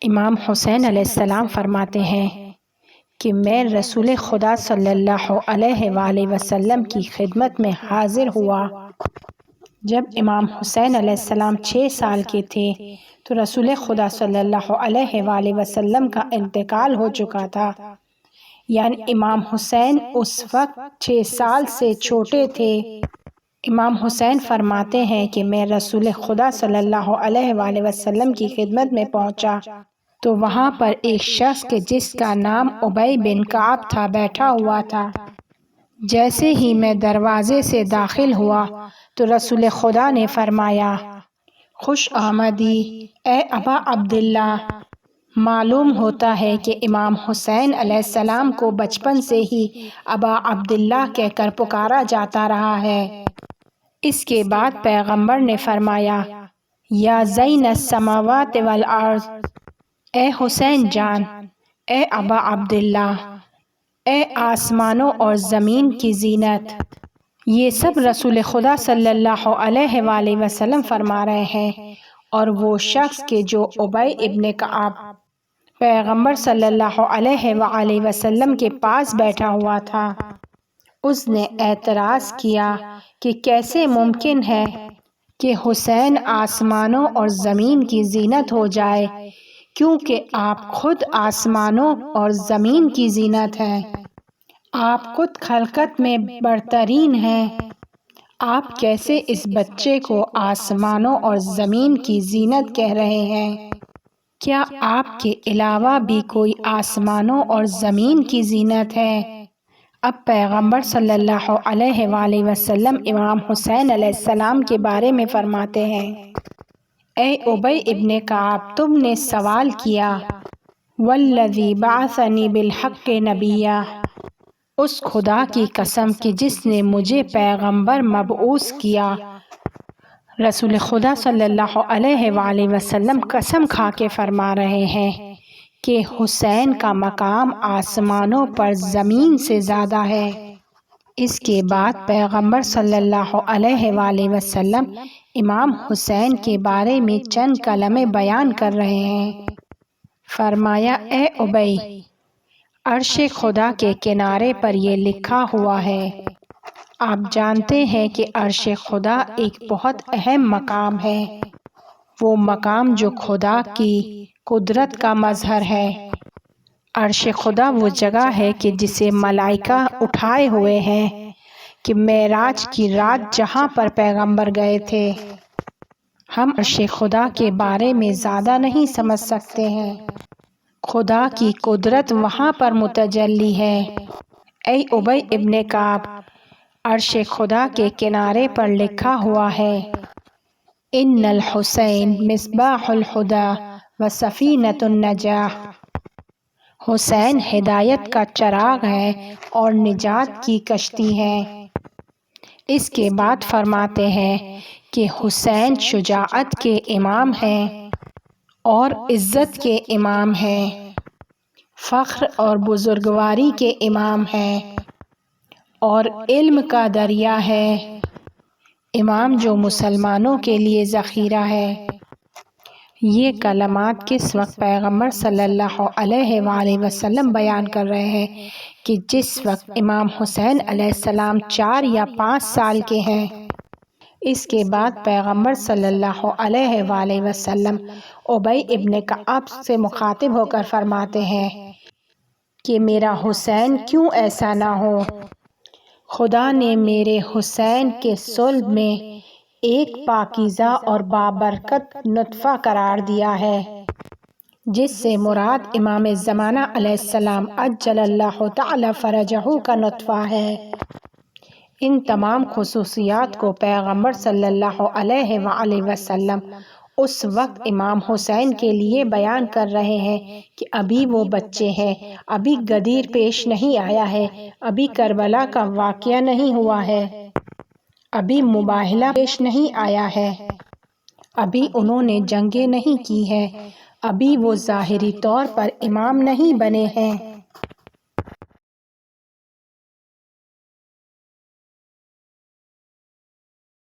امام حسین علیہ السلام فرماتے ہیں کہ میں رسول خدا صلی اللہ علیہ وآلہ وسلم کی خدمت میں حاضر ہوا جب امام حسین علیہ السلام 6 سال کے تھے تو رسول خدا صلی اللہ علیہ وآلہ وسلم کا انتقال ہو چکا تھا، یعنی امام حسین اس وقت 6 سال سے چھوٹے تھے۔ امام حسین فرماتے ہیں کہ میں رسول خدا صلی اللہ علیہ وآلہ وسلم کی خدمت میں پہنچا تو وہاں پر ایک شخص کے جس کا نام ابی بن کعب تھا بیٹھا ہوا تھا۔ جیسے ہی میں دروازے سے داخل ہوا تو رسول خدا نے فرمایا، خوش آمدی اے ابا عبداللہ۔ معلوم ہوتا ہے کہ امام حسین علیہ السلام کو بچپن سے ہی ابا عبداللہ کہہ کر پکارا جاتا رہا ہے۔ اس کے بعد پیغمبر نے فرمایا، یا زین السماوات والارض، اے حسین جان، اے ابا عبداللہ، اے آسمانوں اور زمین کی زینت۔ یہ سب رسول خدا صلی اللہ علیہ وآلہ وسلم فرما رہے ہیں، اور وہ شخص کہ جو ابی ابن کعب پیغمبر صلی اللہ علیہ وآلہ وسلم کے پاس بیٹھا ہوا تھا، اس نے اعتراض کیا کہ کیسے ممکن ہے کہ حسین آسمانوں اور زمین کی زینت ہو جائے، کیونکہ آپ خود آسمانوں اور زمین کی زینت ہیں، آپ خود خلقت میں برترین ہیں، آپ کیسے اس بچے کو آسمانوں اور زمین کی زینت کہہ رہے ہیں؟ کیا آپ کے علاوہ بھی کوئی آسمانوں اور زمین کی زینت ہے؟ اب پیغمبر صلی اللہ علیہ وآلہ وسلم امام حسین علیہ السلام کے بارے میں فرماتے ہیں، اے ابی ابن کعب، تم نے سوال کیا، والذی بعثنی بالحق نبیا، اس خدا کی قسم کہ جس نے مجھے پیغمبر مبعوث کیا۔ رسول خدا صلی اللہ علیہ وآلہ وسلم قسم کھا کے فرما رہے ہیں کہ حسین کا مقام آسمانوں پر زمین سے زیادہ ہے۔ اس کے بعد پیغمبر صلی اللہ علیہ وآلہ وسلم امام حسین کے بارے میں چند کلمے بیان کر رہے ہیں۔ فرمایا، اے ابی، عرش خدا کے کنارے پر یہ لکھا ہوا ہے۔ آپ جانتے ہیں کہ عرش خدا ایک بہت اہم مقام ہے، وہ مقام جو خدا کی قدرت کا مظہر ہے۔ عرش خدا وہ جگہ ہے کہ جسے ملائکہ اٹھائے ہوئے ہیں کہ معراج کی رات جہاں پر پیغمبر گئے تھے۔ ہم عرش خدا کے بارے میں زیادہ نہیں سمجھ سکتے ہیں، خدا کی قدرت وہاں پر متجلی ہے۔ اے ابی ابن کعب، عرش خدا کے کنارے پر لکھا ہوا ہے، ان الحسین مصباح الہدی و سفینۃ النجاح، حسین ہدایت کا چراغ ہے اور نجات کی کشتی ہے۔ اس کے بعد فرماتے ہیں کہ حسین شجاعت کے امام ہیں اور عزت کے امام ہیں، فخر اور بزرگواری کے امام ہیں اور علم کا دریا ہے، امام جو مسلمانوں کے لیے ذخیرہ ہے۔ یہ کلمات کس وقت پیغمبر صلی اللہ علیہ وآلہ وسلم بیان کر رہے ہیں کہ جس وقت امام حسین علیہ السلام 4 یا 5 سال کے ہیں۔ اس کے بعد پیغمبر صلی اللہ علیہ وآلہ وسلم ابی ابن کعب سے مخاطب ہو کر فرماتے ہیں کہ میرا حسین کیوں ایسا نہ ہو، خدا نے میرے حسین کے صلب میں ایک پاکیزہ اور بابرکت نطفہ قرار دیا ہے، جس سے مراد امام زمانہ علیہ السلام عجل اللہ تعالی فرجہ کا نطفہ ہے۔ ان تمام خصوصیات کو پیغمبر صلی اللہ علیہ وآلہ وسلم اس وقت امام حسین کے لیے بیان کر رہے ہیں کہ ابھی وہ بچے ہیں، ابھی غدیر پیش نہیں آیا ہے، ابھی کربلا کا واقعہ نہیں ہوا ہے، ابھی مباہلہ پیش نہیں آیا ہے، ابھی انہوں نے جنگیں نہیں کی ہیں، ابھی وہ ظاہری طور پر امام نہیں بنے ہیں۔